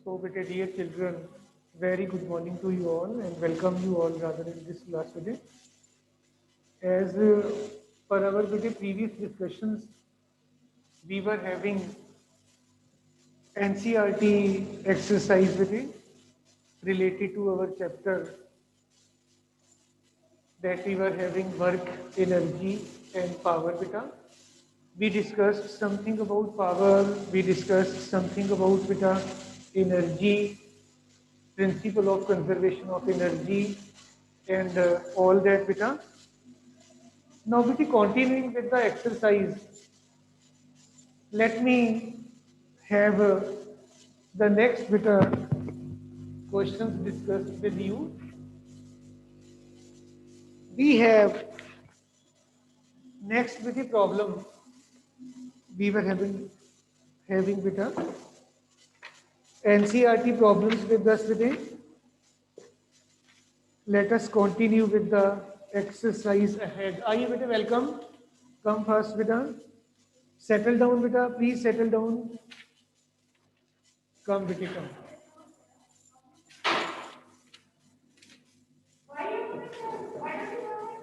So, beta dear children, very good morning to you all and welcome you all rather in this class today. As per our beta previous discussions, we were having NCRT exercise beta related to our chapter that we were having work, energy and power beta. We discussed something about power, we discussed something about beta energy, principle of conservation of energy and all that beta. Now we continuing with the exercise. Let me have the next beta questions discussed with you. We have next with the problem we were having beta NCRT problems with us today. Let us continue with the exercise ahead. Are you beta welcome? Come first beta. Settle down beta. Please settle down. Come beta come.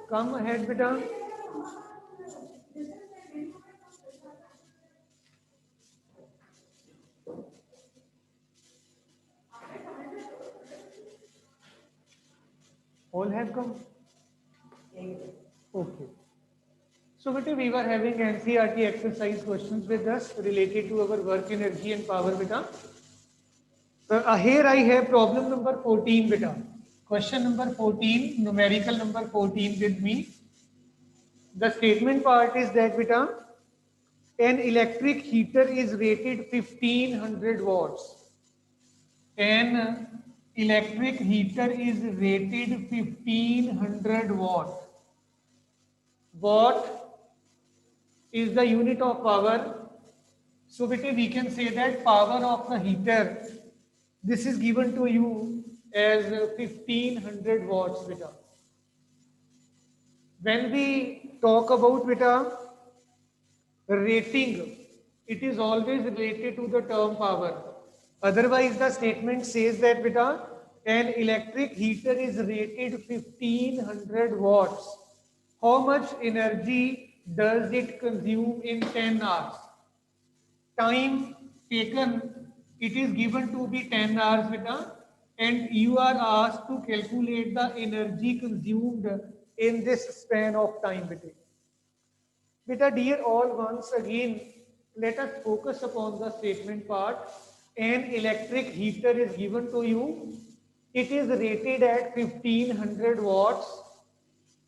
Come ahead beta. All have come? Okay. So beta, we were having NCRT exercise questions with us related to our work, energy and power beta. Here I have problem number 14 beta. Question number 14, numerical number 14 with me. The statement part is that beta, an electric heater is rated 1500 watts. An electric heater is rated 1500 watt. Watt is the unit of power. So we can say that power of the heater, this is given to you as 1500 watts beta. When we talk about beta rating, it is always related to the term power. Otherwise the statement says that beta, an electric heater is rated 1500 watts. How much energy does it consume in 10 hours? Time taken, it is given to be 10 hours beta, and you are asked to calculate the energy consumed in this span of time beta. Beta dear all, once again let us focus upon the statement part. An electric heater is given to you, it is rated at 1500 watts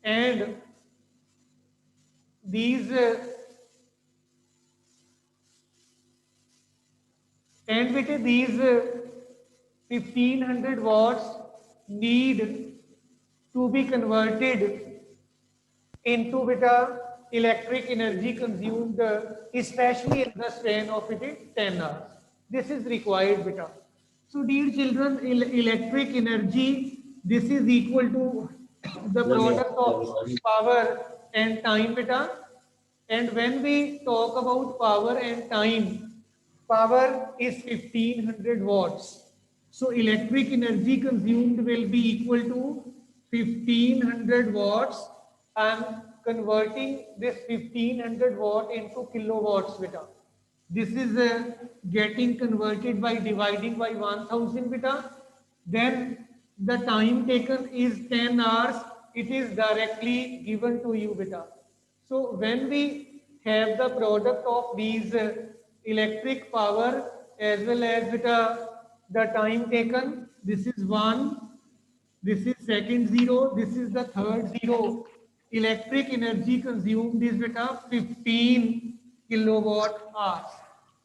and these and with these 1500 watts need to be converted into beta electric energy consumed, especially in the span of 10 hours. This is required beta. So dear children, electric energy, this is equal to the product of power and time beta. And when we talk about power and time, power is 1500 watts. So electric energy consumed will be equal to 1500 watts. I am converting this 1500 watt into kilowatts beta. This is getting converted by dividing by 1000 beta. Then the time taken is 10 hours. It is directly given to you beta. So when we have the product of these electric power as well as beta the time taken, this is 1, this is second 0, this is the third 0. Electric energy consumed is beta 15 kilowatt hours.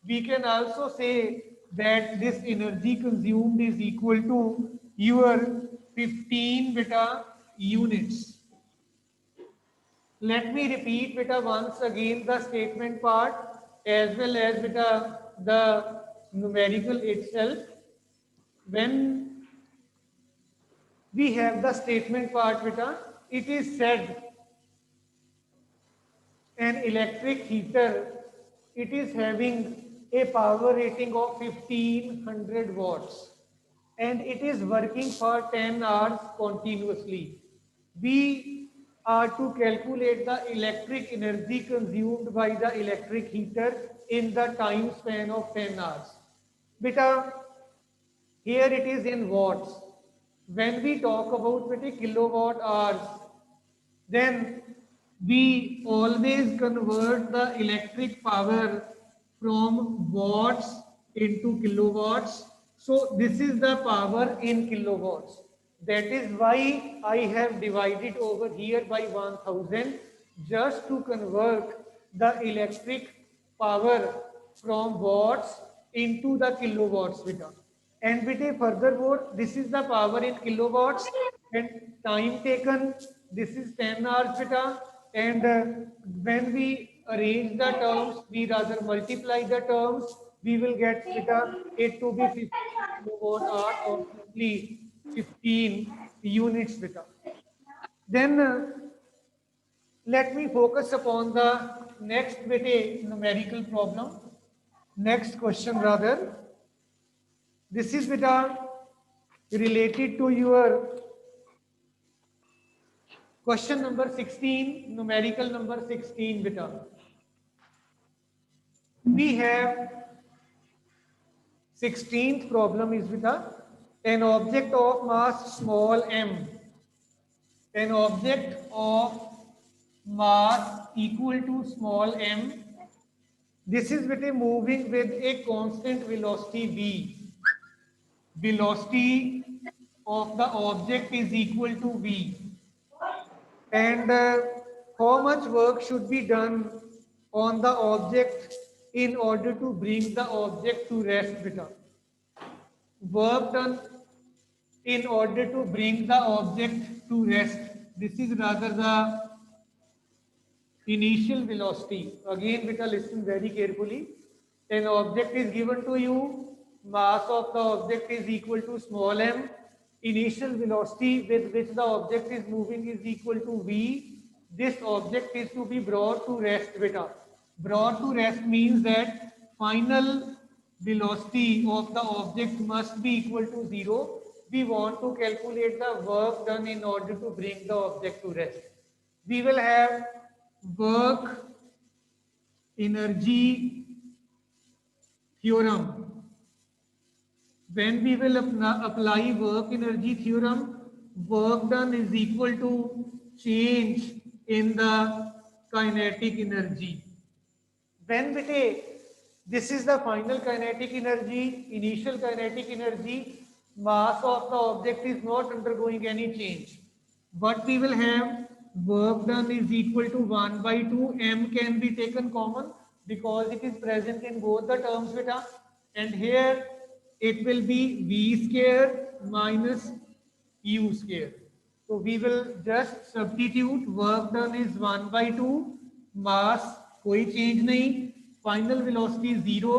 We can also say that this energy consumed is equal to your 15 beta units. Let me repeat beta once again the statement part as well as beta the numerical itself. When we have the statement part beta, it is said an electric heater, it is having a power rating of 1500 watts and it is working for 10 hours continuously. We are to calculate the electric energy consumed by the electric heater in the time span of 10 hours. Beta, here it is in watts. When we talk about 20 kilowatt hours, then we always convert the electric power from watts into kilowatts. So this is the power in kilowatts. That is why I have divided over here by 1000 just to convert the electric power from watts into the kilowatts beta. And beta furthermore, this is the power in kilowatts and time taken, this is 10 hours beta. And when we arrange the terms, we rather multiply the terms, we will get beta it to be 15 kilowatt hour or simply 15 units beta. Then let me focus upon the next beta numerical problem. Next question rather. This is beta related to your question number 16, numerical number 16 beta. We have 16th problem is beta, an object of mass small m, an object of mass equal to small m. This is beta moving with a constant velocity v. Velocity of the object is equal to v. And how much work should be done on the object in order to bring the object to rest beta? Work done in order to bring the object to rest. This is rather the initial velocity. Again beta listen very carefully. An object is given to you, mass of the object is equal to small m, initial velocity with which the object is moving is equal to v. This object is to be brought to rest beta. Brought to rest means that final velocity of the object must be equal to 0. We want to calculate the work done in order to bring the object to rest. We will have work energy theorem. When we will apply work energy theorem, work done is equal to change in the kinetic energy. When we take, this is the final kinetic energy, initial kinetic energy, mass of the object is not undergoing any change. What we will have, work done is equal to 1 by 2, m can be taken common because it is present in both the terms beta, and here it will be v square minus u square. So we will just substitute, work done is 1 by 2, mass कोई change नहीं, final velocity 0,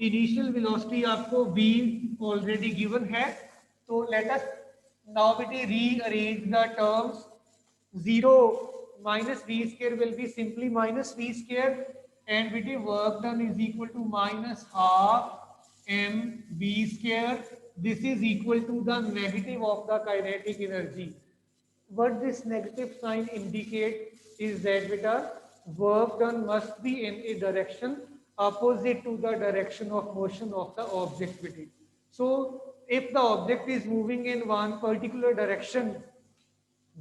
initial velocity आपको v already given है. तो let us now we rearrange the terms. 0 minus v square will be simply minus v square, and with the work done is equal to minus half m v square. This is equal to the negative of the kinetic energy. What this negative sign indicates is that beta work done must be in a direction opposite to the direction of motion of the object with it. So if the object is moving in one particular direction,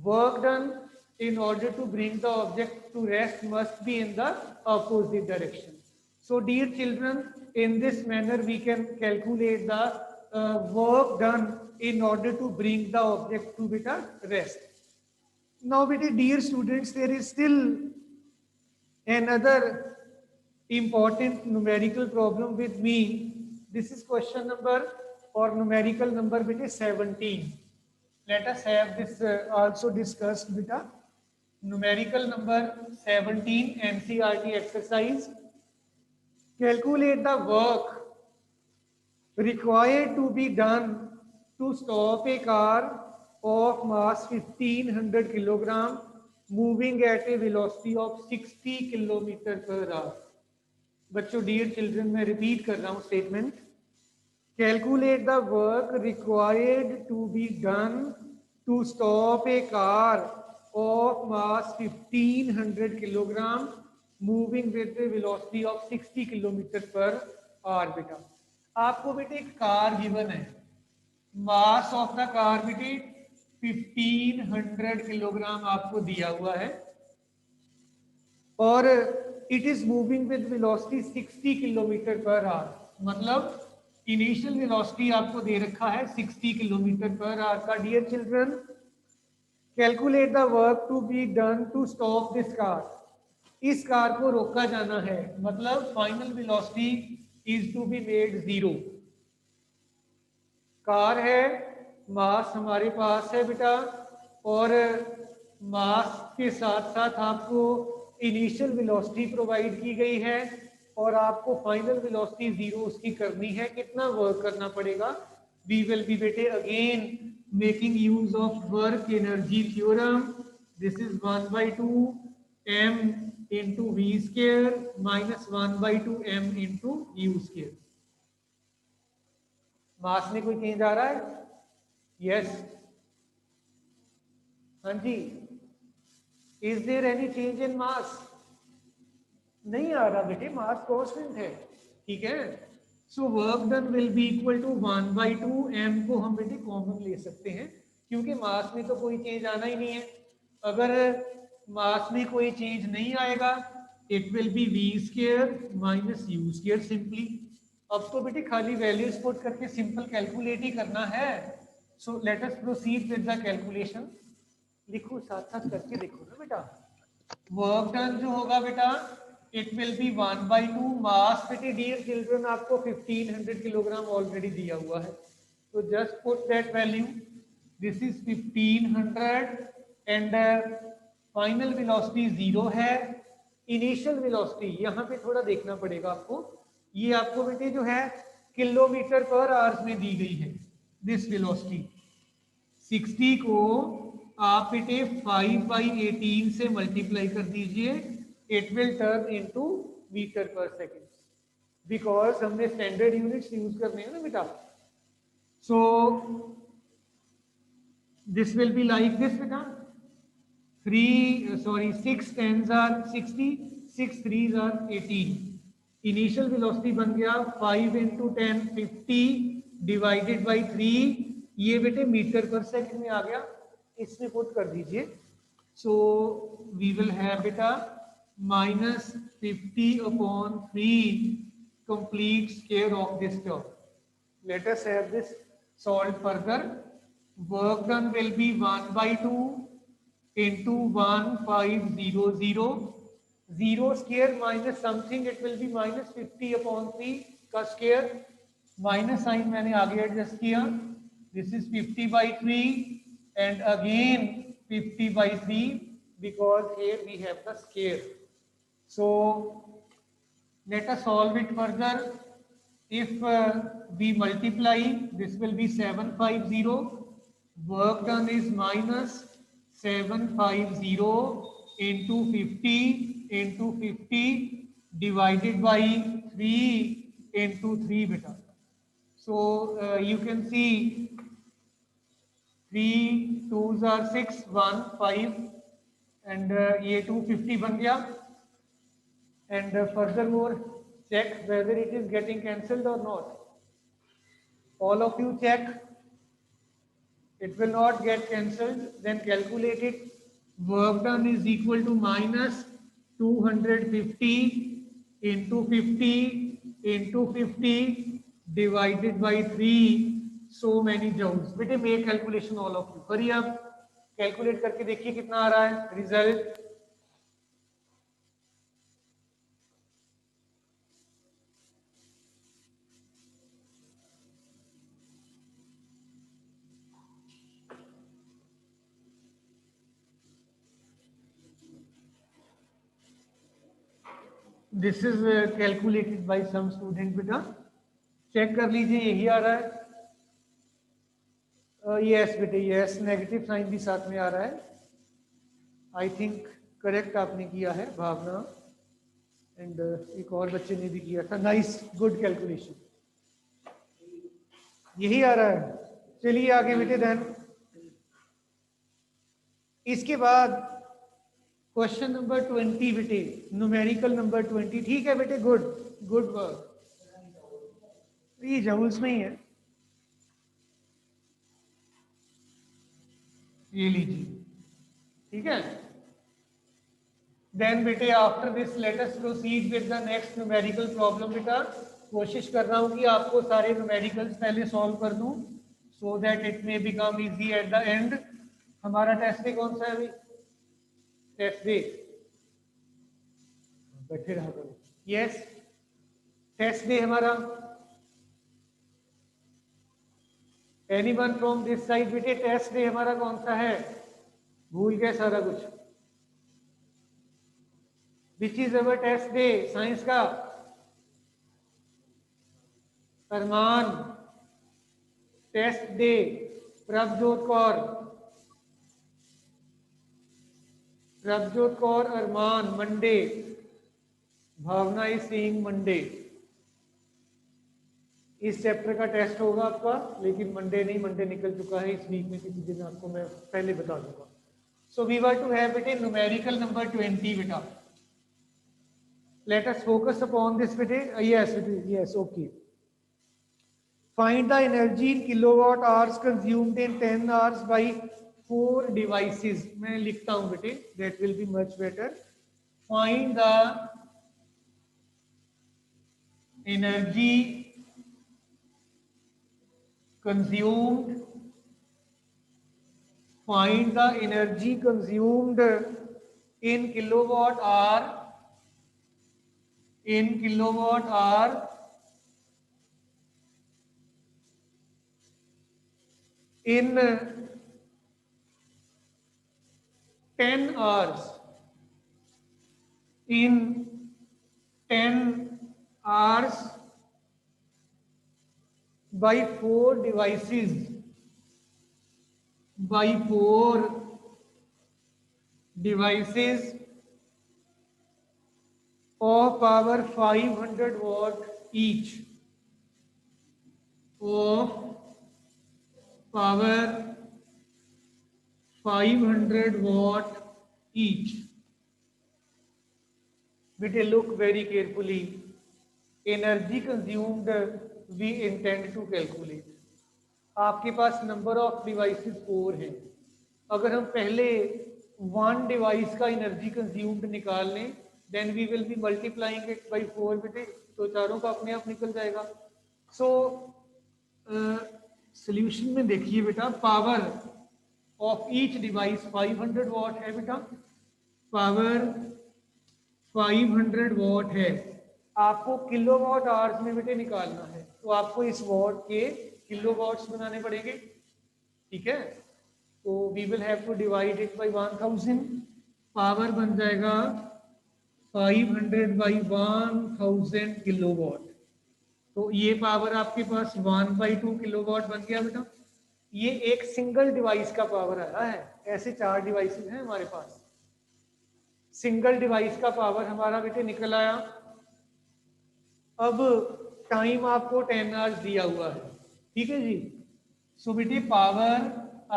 work done in order to bring the object to rest must be in the opposite direction. So dear children, in this manner we can calculate the work done in order to bring the object to beta rest. Now dear students, there is still another important numerical problem with me. This is question number or numerical number beta 17. Let us have this also discussed beta. Numerical number 17 NCERT exercise. Calculate the work required to be done to stop a car of mass 1500 kilogram moving at a velocity of 60 kilometer per hour. बच्चों, dear children, मैं repeat कर रहा हूँ statement. Calculate the work required to be done to stop a car of mass 1500 kilogram moving with the velocity of 60 kilometre per hour. बेटा आपको बेटे एक car given है, मास ऑफ द कार बेटे 1500 किलोग्राम आपको दिया हुआ है और it is moving with velocity 60 kilometre per hour. मतलब इनिशियल वेलोसिटी आपको दे रखा है 60 किलोमीटर पर आवर का। Dear children, calculate the work to be done to stop this car. इस कार को रोका जाना है, मतलब final velocity is to be made 0। Car है, मास हमारे पास है बेटा, और मास के साथ साथ आपको इनिशियल वेलोसिटी प्रोवाइड की गई है और आपको फाइनल वेलोसिटी 0 उसकी करनी है। कितना वर्क करना पड़ेगा? वी विल बी बेटे again making use of work energy theorem. This is 1/2 m into v square minus 1/2 m into u square। Mass में कोई चेंज आ रहा है? यस, हाँ जी। Is there any change in mass? नहीं आ रहा बेटे, मास कांस्टेंट है। ठीक है, so work done will be equal to 1/2 m को हम बेटे कॉमन ले सकते हैं क्योंकि मास में तो कोई चेंज आना ही नहीं है। अगर मास में कोई चेंज नहीं आएगा it will B v square minus u square simply. अब तो बेटे खाली वैल्यूज पुट करके सिंपल कैलकुलेट ही करना है। So let us proceed with the calculation. लिखो, साथ साथ करके देखो ना बेटा। वर्क डन जो होगा बेटा इट विल बी 1/2 मास। बेटे डियर चिल्ड्रन आपको 1500 किलोग्राम ऑलरेडी दिया हुआ है, तो just put that value. This is 1500 and final velocity 0 है। इनिशियल वेलोसिटी यहाँ पे थोड़ा देखना पड़ेगा आपको, ये आपको बेटे जो है किलोमीटर पर आवर्स में दी गई है। दिस वेलोसिटी 60 को आप बेटे 5/18 से मल्टीप्लाई कर दीजिए, it will turn into metre per second, because हमने स्टैंडर्ड यूनिट्स यूज करने हैं ना बेटा। So this will be like this बेटा, 6 10s are 60, 6 3s are 18। Initial velocity बन गया 5 into 10 50 डिवाइडेड बाई 3। ये बेटे मीटर पर सेकंड में आ गया, इसमें पुट कर दीजिए। सो वी विल हैव बेटा minus 50/3 complete square of this term। Let us have this solved further। Work done will be 1/2 into 1500, 0 square minus something, it will be minus 50/3 का square. Minus sign मैंने आगे adjust किया। This is 50/3 and again 50/3 because here we have the square। So let us solve it further। If we multiply, this will be 750। Work done is minus 750 into 50 into 50 divided by 3 into 3 beta। So you can see 3 2s are 6 1 5 and ये 250 बन गया। And furthermore check whether it is getting cancelled or not। all of you check, it will not get cancelled, then calculate it। Work done is equal to minus 250 into 50 into 50 divided by 3 so many joules। बेटे make calculation all of you, Hari आप calculate करके देखिए कितना आ रहा है result. This is calculated by some student बेटा, check कर लीजिए यही आ रहा है। यस बेटे यस, नेगेटिव साइन भी साथ में आ रहा है। आई थिंक करेक्ट आपने किया है भावना। एंड एक और बच्चे ने भी किया था, नाइस, गुड कैलकुलेशन। यही आ रहा है। चलिए आगे बेटे। देन इसके बाद क्वेश्चन नंबर 20 बेटे, न्यूमेरिकल नंबर 20। ठीक है बेटे, गुड, गुड वर्क। ये जूल्स में ही है, ये लीजिए, ठीक है। देन बेटे after this let us proceed with the next numerical problem. बेटा कोशिश कर रहा हूं कि आपको सारे न्यूमेरिकल्स पहले सॉल्व कर दूं so that it may become easy at the end. हमारा टेस्ट डे कौन सा है अभी? टेस्ट डे, बैठे रहा करो। यस, टेस्ट डे हमारा। Anyone from this side? बेटे टेस्ट डे हमारा कौन सा है? भूल गए सारा कुछ। Which is our test day science का? Arman. Test day Prabhjot Kaur, Prabhjot Kaur, Arman. Monday, Bhavna is seeing Monday. इस चैप्टर का टेस्ट होगा आपका, लेकिन मंडे नहीं, मंडे निकल चुका है। इस वीक में किसी दिन आपको मैं पहले बता दूंगा। So we were to have बेटे न्यूमेरिकल नंबर 20 बेटा। Let us focus upon this बेटे। Yes yes, okay. Find the energy in kilowatt hours consumed in 10 hours by 4 devices. मैं लिखता हूं बेटे, that will be much better. Find the energy consumed. Find the energy consumed in kilowatt hour. In kilowatt hour. In 10 hours. In 10 hours by 4 devices. By 4 devices of power 500 watt each. Of power 500 watt each. Better look very carefully. Energy consumed we intend to calculate. आपके पास number of devices 4 हैं। अगर हम पहले 1 device का energy consumed निकाल लें, then we will be multiplying it by 4 बेटे, तो चारों का अपने आप निकल जाएगा। सो सोल्यूशन में देखिए बेटा, power of each device 500 what है बेटा। पावर 500 वॉट है। आपको किलोवाट आवर्स में बेटे निकालना है, तो आपको इस वॉट के किलोवाट्स बनाने पड़ेंगे, ठीक है। तो we will have to divide it by 1000। Power बन जाएगा 500 बाई 1000 किलोवाट। तो ये पावर आपके पास 1/2 किलोवाट बन गया बेटा। ये एक सिंगल डिवाइस का पावर आया है। ऐसे 4 डिवाइसेस हैं हमारे पास। सिंगल डिवाइस का पावर हमारा बेटे निकल आया। अब टाइम आपको 10 आवर्स दिया हुआ है, ठीक है जी। सो बेटे पावर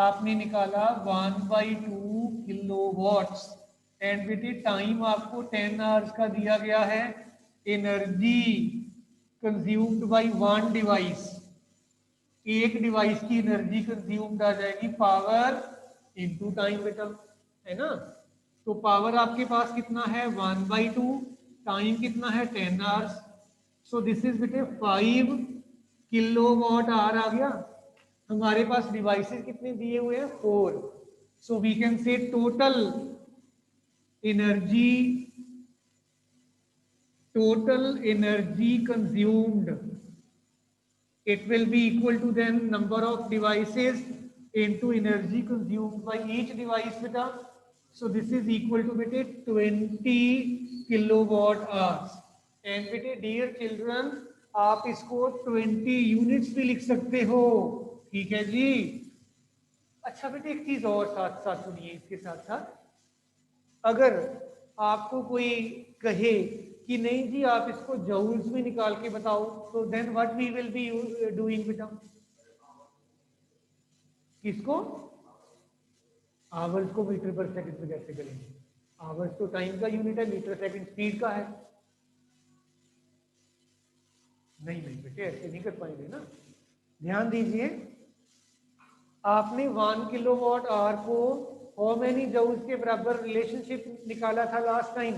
आपने निकाला 1/2 किलोवाट्स एंड बेटे टाइम आपको 10 आवर्स का दिया गया है। एनर्जी कंज्यूम्ड बाय 1 डिवाइस, एक डिवाइस की एनर्जी कंज्यूम्ड आ जाएगी पावर इनटू टाइम बेटा, है ना। तो पावर आपके पास कितना है 1/2, टाइम कितना है 10 आवर्स। सो दिस इज बेटे 5 किलोवाट आवर आ गया। हमारे पास डिवाइसेस कितने दिए हुए हैं 4। So we can say total energy consumed, it will be equal to then number of devices into energy consumed by each device beta. So this is equal to beta 20 kilowatt hours. And beta dear children, आप इसको 20 units भी लिख सकते हो, ठीक है जी। अच्छा बेटे एक चीज और साथ साथ सुनिए, इसके साथ साथ अगर आपको कोई कहे कि नहीं जी आप इसको जूल्स में निकाल के बताओ, तो then what we will be doing बेटा, किसको, आवर्स को मीटर पर सेकंड में कैसे करेंगे, आवर्स तो टाइम का यूनिट है, मीटर सेकंड स्पीड का है। नहीं नहीं बेटे ऐसे नहीं कर पाएंगे ना, ध्यान दीजिए, आपने 1 किलोवाट आवर को हाउ मेनी जूल्स के बराबर रिलेशनशिप निकाला था लास्ट टाइम।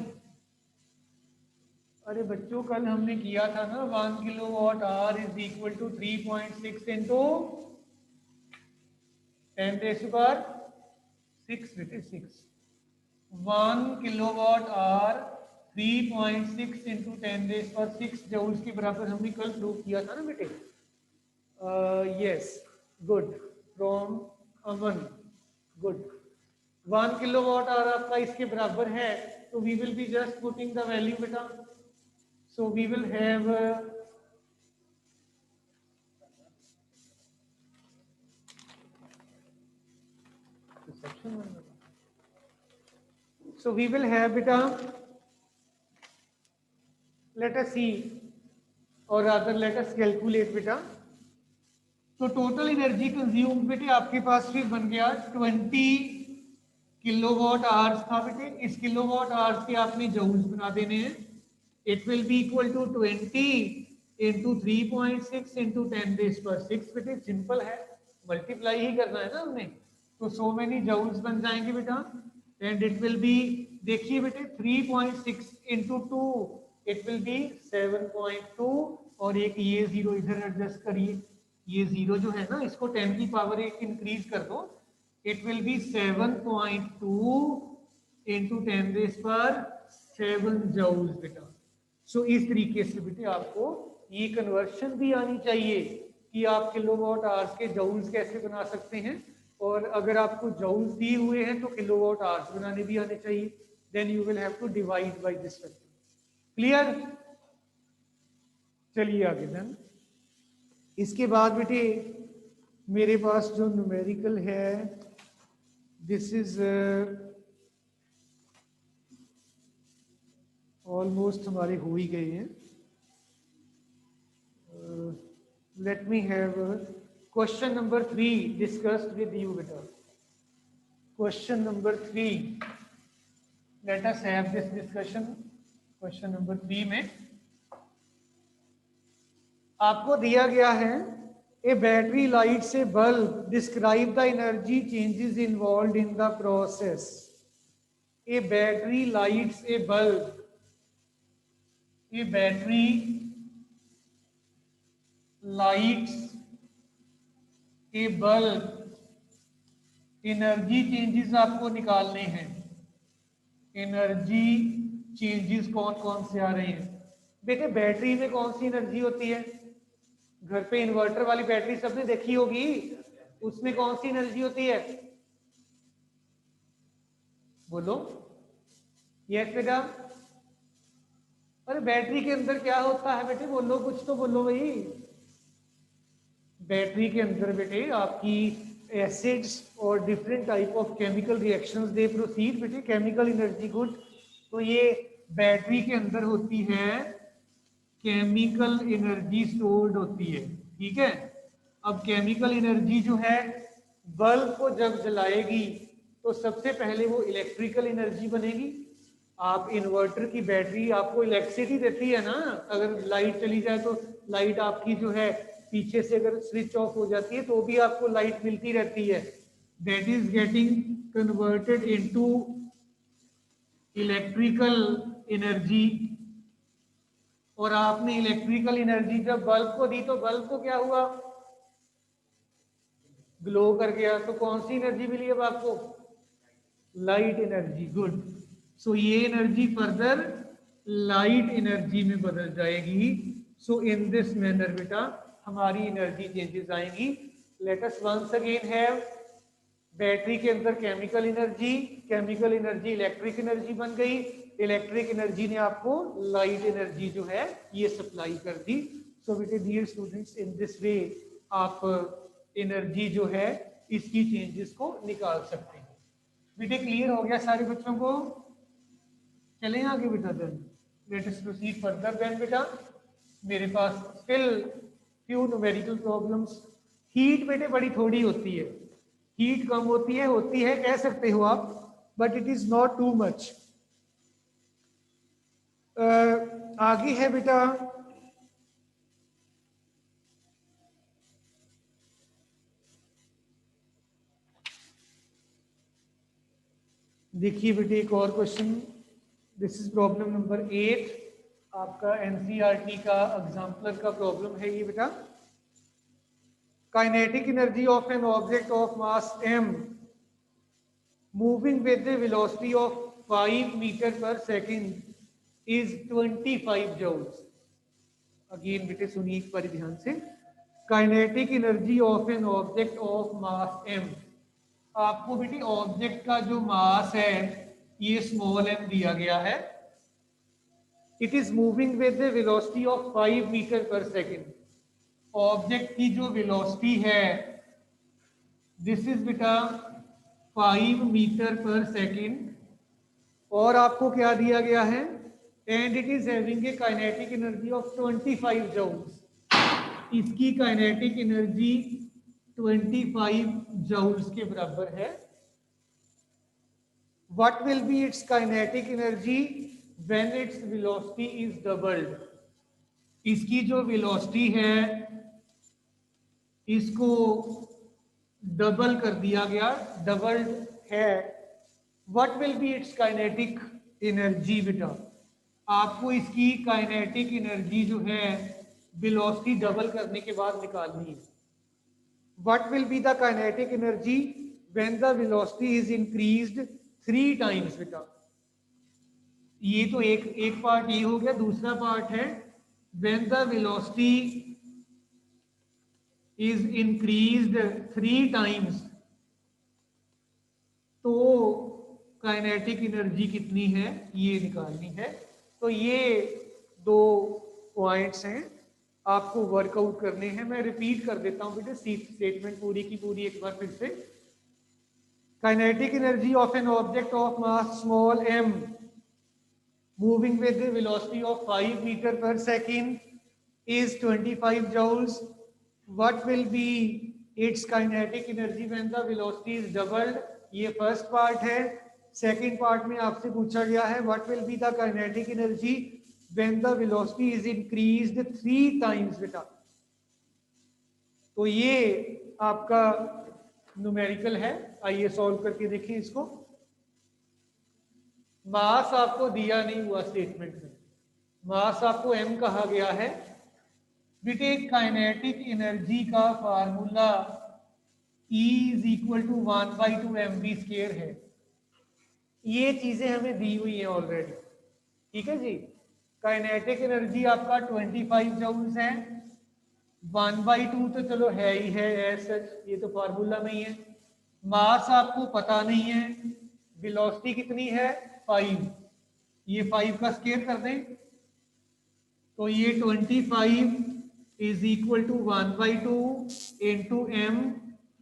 अरे बच्चों कल हमने किया था ना 1 kilowatt hour is equal to 3.6 into 10 raise to power 6 बेटे 6। 1 kilowatt our 3.6 into 10 raise power 6 joules के बराबर हमने कल प्रूव किया था ना बेटे। Yes good from Aman, good. 1 kilowatt hour आपका इसके बराबर है, तो we will be just putting the value बेटा। So we will have so we will have beta, let us see or rather let us calculate beta। तो total energy consume बेटे आपके पास फिर बन गया 20 किलोवाट आवर्स था बेटे। इस किलोवाट आवर्स के आपने जूल्स बना देने हैं। It will be equal to 20 into 3.6 into 10 raise power 6 बेटे, सिंपल है, मल्टीप्लाई ही करना है ना हमने, तो सो मेनी जूल्स बन जाएंगे बेटा। एंड इट विल बी, देखिए बेटे 3.6 इंटू 2 इट विल बी 7.2, और एक ये जीरो इधर एडजस्ट करिए, ये जीरो जो है ना इसको 10 की पावर 1 इंक्रीज कर दो, it will be 7.2 into 10 raise power 7 joules बेटा। सो इस तरीके से बेटे आपको ये कन्वर्शन भी आनी चाहिए कि आप किलोवाट आवर्स के जूल्स कैसे बना सकते हैं, और अगर आपको जूल्स दिए हुए हैं तो किलोवाट आवर्स बनाने भी आने चाहिए। Then you will have to divide by this factor. Clear? चलिए आगे देन। इसके बाद बेटे मेरे पास जो न्यूमेरिकल है, दिस इज ऑलमोस्ट हमारे हो ही गए हैं। Let me have question number 3 discussed with you बेटा। Question number 3, let us have this discussion. Question number 3 में आपको दिया गया है ए बैटरी लाइट से bulb, describe the energy changes involved in the process. A battery lights a bulb, ये battery lights a bulb, energy changes आपको निकालने हैं। एनर्जी चेंजेस कौन कौन से आ रहे हैं बेटे? बैटरी में कौन सी एनर्जी होती है? घर पे इन्वर्टर वाली बैटरी सबने देखी होगी, उसमें कौन सी एनर्जी होती है? बोलो। यस बेटा। अरे बैटरी के अंदर क्या होता है बेटे? बोलो, कुछ तो बोलो भाई। बैटरी के अंदर बेटे आपकी एसिड्स और different type of chemical reactions they proceed बेटे, केमिकल एनर्जी गुड। तो ये बैटरी के अंदर होती है केमिकल एनर्जी स्टोर्ड होती है, ठीक है। अब केमिकल एनर्जी जो है बल्ब को जब जलाएगी तो सबसे पहले वो इलेक्ट्रिकल एनर्जी बनेगी। आप इन्वर्टर की बैटरी आपको इलेक्ट्रिसिटी देती है ना, अगर लाइट चली जाए तो लाइट आपकी जो है पीछे से अगर स्विच ऑफ हो जाती है तो भी आपको लाइट मिलती रहती है। That is getting converted into electrical energy. और आपने इलेक्ट्रिकल एनर्जी जब बल्ब को दी तो बल्ब को क्या हुआ? ग्लो कर गया। तो कौन सी एनर्जी मिली अब आपको? Light energy, good. सो ये एनर्जी फर्दर लाइट एनर्जी में बदल जाएगी। सो इन दिस मैनर बेटा हमारी एनर्जी चेंजेस आएंगी। Let us once again have battery के अंदर केमिकल एनर्जी इलेक्ट्रिक एनर्जी बन गई। इलेक्ट्रिक एनर्जी ने आपको लाइट एनर्जी जो है ये सप्लाई कर दी। सो बेटे dear students, in this way आप एनर्जी जो है इसकी चेंजेस को निकाल सकते हैं। बेटे क्लियर हो गया सारे बच्चों को? चलें आगे बेटा। Then let us proceed further then बेटा। मेरे पास still few numerical problems. Heat बेटे बड़ी थोड़ी होती है, हीट कम होती है कह सकते हो आप, but it is not too much. आगे है बेटा देखिए बेटे एक और question. This is problem number 8, आपका एनसीईआरटी का एग्जाम्पलर का प्रॉब्लम है ये बेटा। Kinetic energy of an object of mass m moving with the velocity of 5 meter per second is 25 joules। Again बेटे सुनिए एक बार ध्यान से। Kinetic energy of an object of mass m, आपको बेटे ऑब्जेक्ट का जो मास है ये स्मॉल m दिया गया है। It is moving with the velocity of 5 metre per second. Object की जो वेलोसिटी है दिस इज बेटा 5 मीटर पर सेकेंड, और आपको क्या दिया गया है, and it is having a kinetic energy of 25 joules. इसकी काइनेटिक एनर्जी 25 जूल्स के बराबर है। What will be its kinetic energy when its velocity is doubled. इसकी जो वेलोसिटी है इसको डबल कर दिया गया, डबल्ड है। What will be its kinetic energy बेटा, आपको इसकी काइनेटिक एनर्जी जो है वेलोसिटी डबल करने के बाद निकालनी है। What will be the kinetic energy when the velocity is increased 3 times बेटा। ये तो एक पार्ट ये हो गया। दूसरा पार्ट है when the velocity is increased 3 times, तो काइनेटिक एनर्जी कितनी है ये निकालनी है। तो ये 2 पॉइंट्स हैं आपको वर्कआउट करने हैं। मैं रिपीट कर देता हूं बेटे स्टेटमेंट पूरी की पूरी एक बार फिर से। Kinetic energy of an object of mass small m moving with the velocity of 5 metre per second is 25 joules. What will be its kinetic energy when the velocity is doubled? ये first part है। Second part में आपसे पूछा गया है what will be the kinetic energy when the velocity is increased 3 times बेटा। तो ये आपका न्यूमेरिकल है। आइए सॉल्व करके देखें इसको। मास आपको दिया नहीं हुआ स्टेटमेंट में, मास आपको m कहा गया है बेटे। काइनेटिक एनर्जी का formula E is equal to 1/2 mv² है। ये चीजें हमें दी हुई है ऑलरेडी, ठीक है जी। काइनेटिक एनर्जी आपका 25 जूल्स है, 1/2 तो चलो है ही है एज सच, ये तो फार्मूला में ही है। मास आपको पता नहीं है, वेलोसिटी कितनी है 5, ये 5 का स्क्वायर कर दें तो ये 25 is equal to 1/2 into m।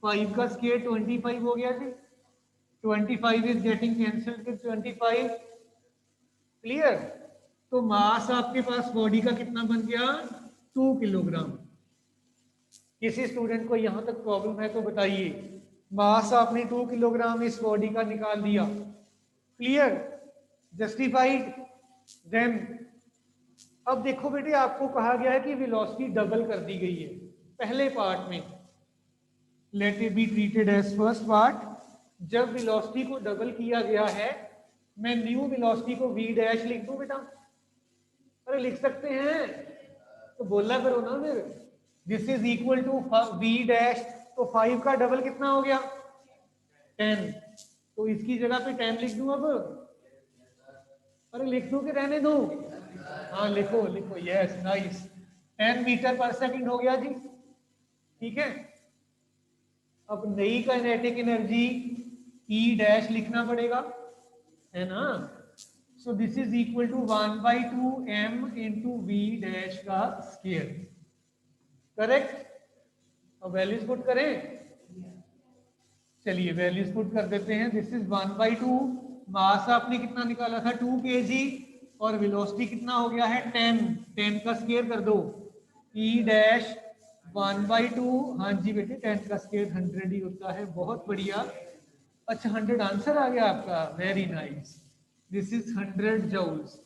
5 का स्क्वायर 25 हो गया जी। 25 is getting cancelled with 25। Clear. तो मास आपके पास बॉडी का कितना बन गया 2 किलोग्राम। किसी स्टूडेंट को यहां तक प्रॉब्लम है तो बताइए। मास आपने 2 किलोग्राम इस बॉडी का निकाल दिया। Clear, justified. देन अब देखो बेटे आपको कहा गया है कि वेलोसिटी डबल कर दी गई है पहले पार्ट में। Let it be treated as first part. जब वेलोसिटी को डबल किया गया है, मैं न्यू वेलोसिटी को v डैश लिख दूं बेटा। अरे लिख सकते हैं तो बोलना करो ना फिर। This is equal to v dash, तो 5 का डबल कितना हो गया 10, तो इसकी जगह पे 10 लिख दूं अब। अरे लिख दूं कि रहने दूं? हाँ लिखो लिखो, यस नाइस। 10 मीटर पर सेकंड हो गया जी, ठीक है। अब नई काइनेटिक एनर्जी E डैश लिखना पड़ेगा, है ना। So this is equal to 1/2 m into v dash का स्क्वायर। करेक्ट। अब वैल्यूज पुट करें, चलिए वैल्यूज पुट कर देते हैं। दिस इज 1/2, मास आपने कितना निकाला था 2 kg, और वेलोसिटी कितना हो गया है 10, 10 का स्क्वायर कर दो, ई डैश 1/2। हाँ जी बेटे 10 का स्क्वायर 100 ही होता है, बहुत बढ़िया। अच्छा 100 आंसर आ गया आपका, very nice, this is 100 joules.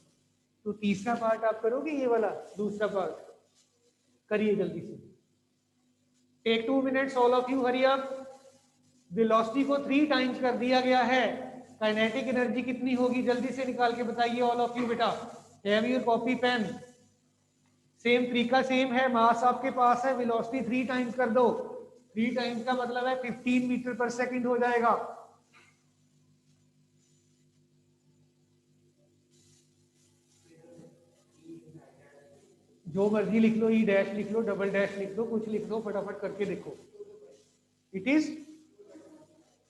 तो तीसरा पार्ट आप करोगे ये वाला, दूसरा पार्ट करिए जल्दी से। Take 2 minutes all of you, hurry up. Velocity को 3 टाइम्स कर दिया गया है, काइनेटिक एनर्जी कितनी होगी जल्दी से निकाल के बताइए ऑल ऑफ यू बेटा। Have your copy pen. Same तरीका सेम है, मास आपके पास है, वेलोसिटी 3 टाइम्स कर दो, 3 टाइम्स का मतलब है 15 मीटर पर सेकंड हो जाएगा। जो मर्जी लिख लो, ई डैश लिख लो, डबल डैश लिख दो, कुछ लिख दो, फटाफट करके देखो। It is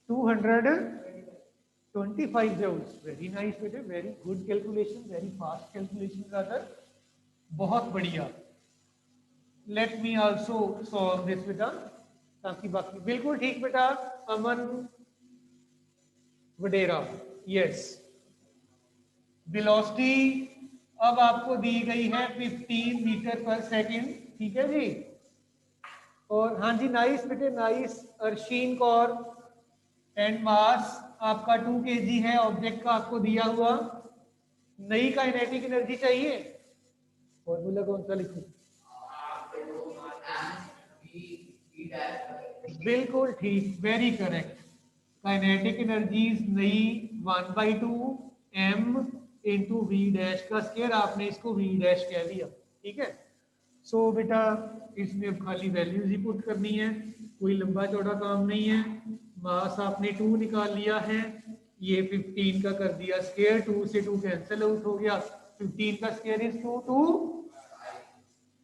225 joules। Very nice बेटे, very good calculation, very fast calculation rather, बहुत बढ़िया। Let me also solve this बेटा, ताकि बाकी बिल्कुल ठीक बेटा। अमन वडेरा, यस। वेलोसिटी अब आपको दी गई है 15 मीटर पर सेकंड, ठीक है जी। और हाँ जी नाइस बेटे nice, Arshin Kaur. And mass आपका 2 kg है ऑब्जेक्ट का आपको दिया हुआ। नई काइनेटिक एनर्जी चाहिए, फॉर्मूला कौन सा लिखूं? बिल्कुल ठीक, वेरी करेक्ट। काइनेटिक एनर्जीज नई 1/2 m इंटू वी डैश का स्क्वायर, आपने इसको वी डैश कह दिया, ठीक है। सो बेटा इसमें अब खाली वैल्यूज ही पुट करनी है, कोई लंबा चौड़ा काम नहीं है। मास आपने 2 निकाल लिया है, ये 15 का कर दिया स्क्वायर, 2 से 2 कैंसिल आउट हो गया, 15 का स्क्वायर इज 2 टू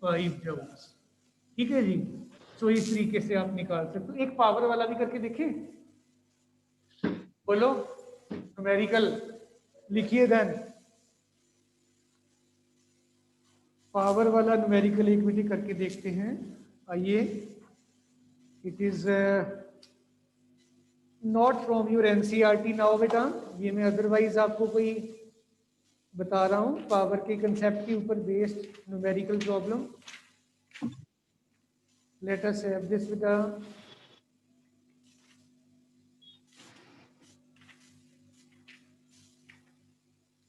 5 जूल्स, ठीक है जी। सो इस तरीके से आप निकाल सकते हो। एक पावर वाला भी करके देखें, बोलो न्यूमेरिकल लिखिए देन। पावर वाला न्यूमेरिकल एक मिनट करके देखते हैं, आइए। It is not from your NCERT now बेटा, ये मैं अदरवाइज आपको कोई बता रहा हूं, पावर के कंसेप्ट के ऊपर based numerical problem. Late us have this बेटा।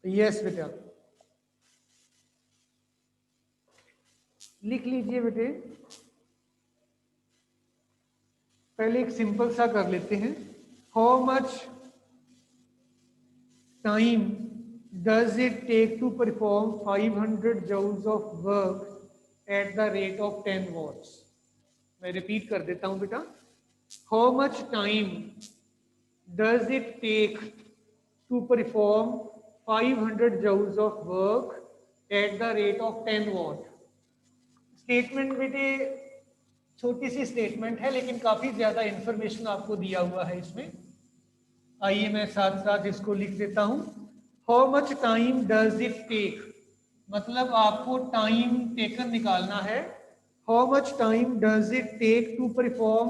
यस बेटा, लिख लीजिए बेटे। पहले एक सिंपल सा कर लेते हैं। How much time does it take to perform 500 joules of work at the rate of 10 watts. मैं रिपीट कर देता हूं बेटा। How much time does it take to perform 500 joules of work at the rate of 10 watt. Statement बेटे छोटी सी statement है, लेकिन काफी ज्यादा इंफॉर्मेशन आपको दिया हुआ है इसमें। आइए मैं साथ साथ इसको लिख देता हूं। How much time does it take, मतलब आपको टाइम टेकन निकालना है। How much time does it take to perform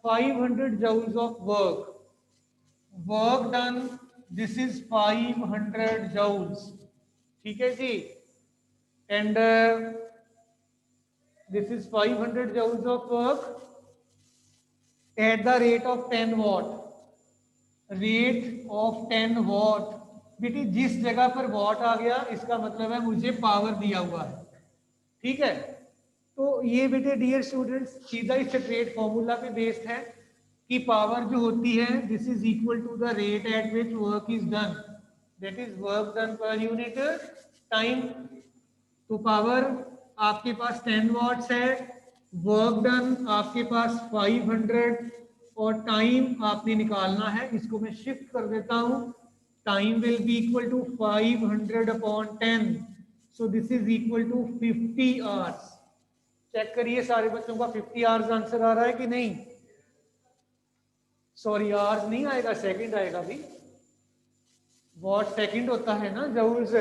500 joules of work, work done, this is 500 joules, ठीक है जी। And this is 500 joules of work at the rate of 10 watt, rate of 10 watt। बेटी जिस जगह पर what आ गया इसका मतलब है मुझे पावर दिया हुआ है, ठीक है। तो ये बेटे डियर स्टूडेंट्स सीधा ही स्ट्रेट फॉर्मूला पे बेस्ड है कि पावर जो होती है this is equal to the rate at which work is done, that is work done per unit time. तो पावर आपके पास 10 वॉट्स है, वर्क डन आपके पास 500 और टाइम आपने निकालना है। इसको मैं शिफ्ट कर देता हूं, time will be equal to 500 upon 10, so this is equal to 50 hours. Check करिए सारे बच्चों का 50 आवर्स आंसर आ रहा है कि नहीं। सॉरी आवर्स नहीं आएगा, सेकंड आएगा भी, वॉट सेकंड होता है ना जूल्स,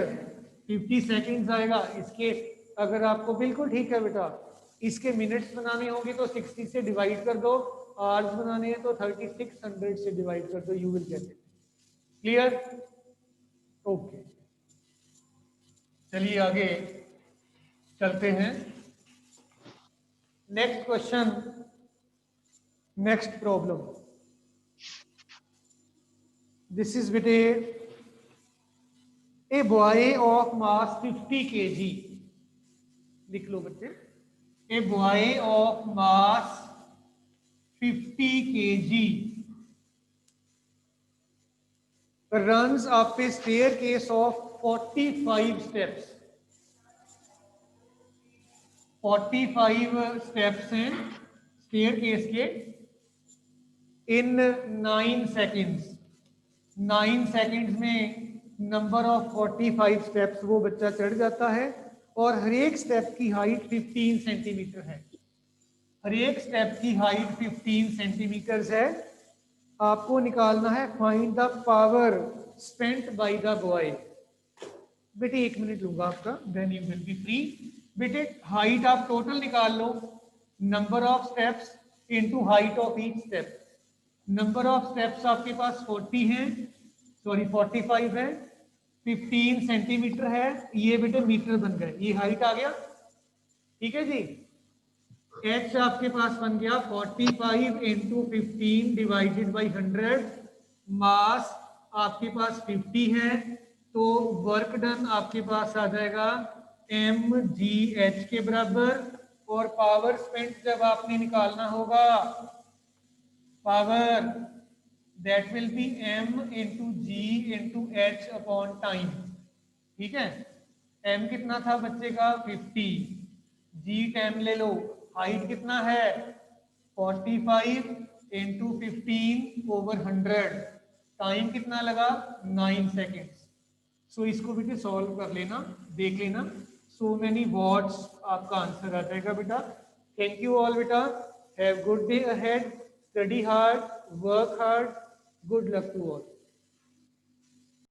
50 सेकंड्स आएगा इसके। अगर आपको बिल्कुल ठीक है बेटा, इसके मिनट्स बनाने होंगे तो 60 से डिवाइड कर दो, आवर्स बनाने हैं तो 3600 से डिवाइड कर दो, you will get it. Clear, okay. चलिए आगे चलते हैं। Next question, next problem. This is with a boy of mass 50 kg। लिख लो बच्चे, a boy of mass 50 kg runs up a staircase of 45 steps। 45 steps हैं staircase के इन 9 seconds. 9 seconds में number of 45 steps वो बच्चा चढ़ जाता है और हर एक स्टेप की हाइट 15 सेंटीमीटर है। हर एक स्टेप की हाइट 15 सेंटीमीटर है। आपको निकालना है find the power spent by the boy. बेटे 1 मिनट लूंगा आपका, then you will be free. बेटे हाइट आप टोटल निकाल लो, number of steps into height of each step. Number of steps आपके पास 40 हैं, सॉरी 45 है, 15 सेंटीमीटर है, ये बेटे मीटर बन गए, ये हाइट आ गया। ठीक है जी। एच आपके पास बन गया 45 इंटू 15 डिवाइडेड बाई 100। मास आपके पास 50 है, तो वर्क डन आपके पास आ जाएगा mgh के बराबर। और पावर स्पेंट जब आपने निकालना होगा, power that will be m into g into h upon time. ठीक है, m कितना था बच्चे का 50, जी टाइम ले लो, हाइट कितना है 45 इंटू 15 ओवर 100, टाइम कितना लगा 9 सेकेंड्स। सो इसको बेटे सॉल्व कर लेना, देख लेना, सो मेनी वॉट्स आपका आंसर आ जाएगा बेटा। थैंक यू ऑल बेटा, have good day ahead, study hard, work hard, good luck to all.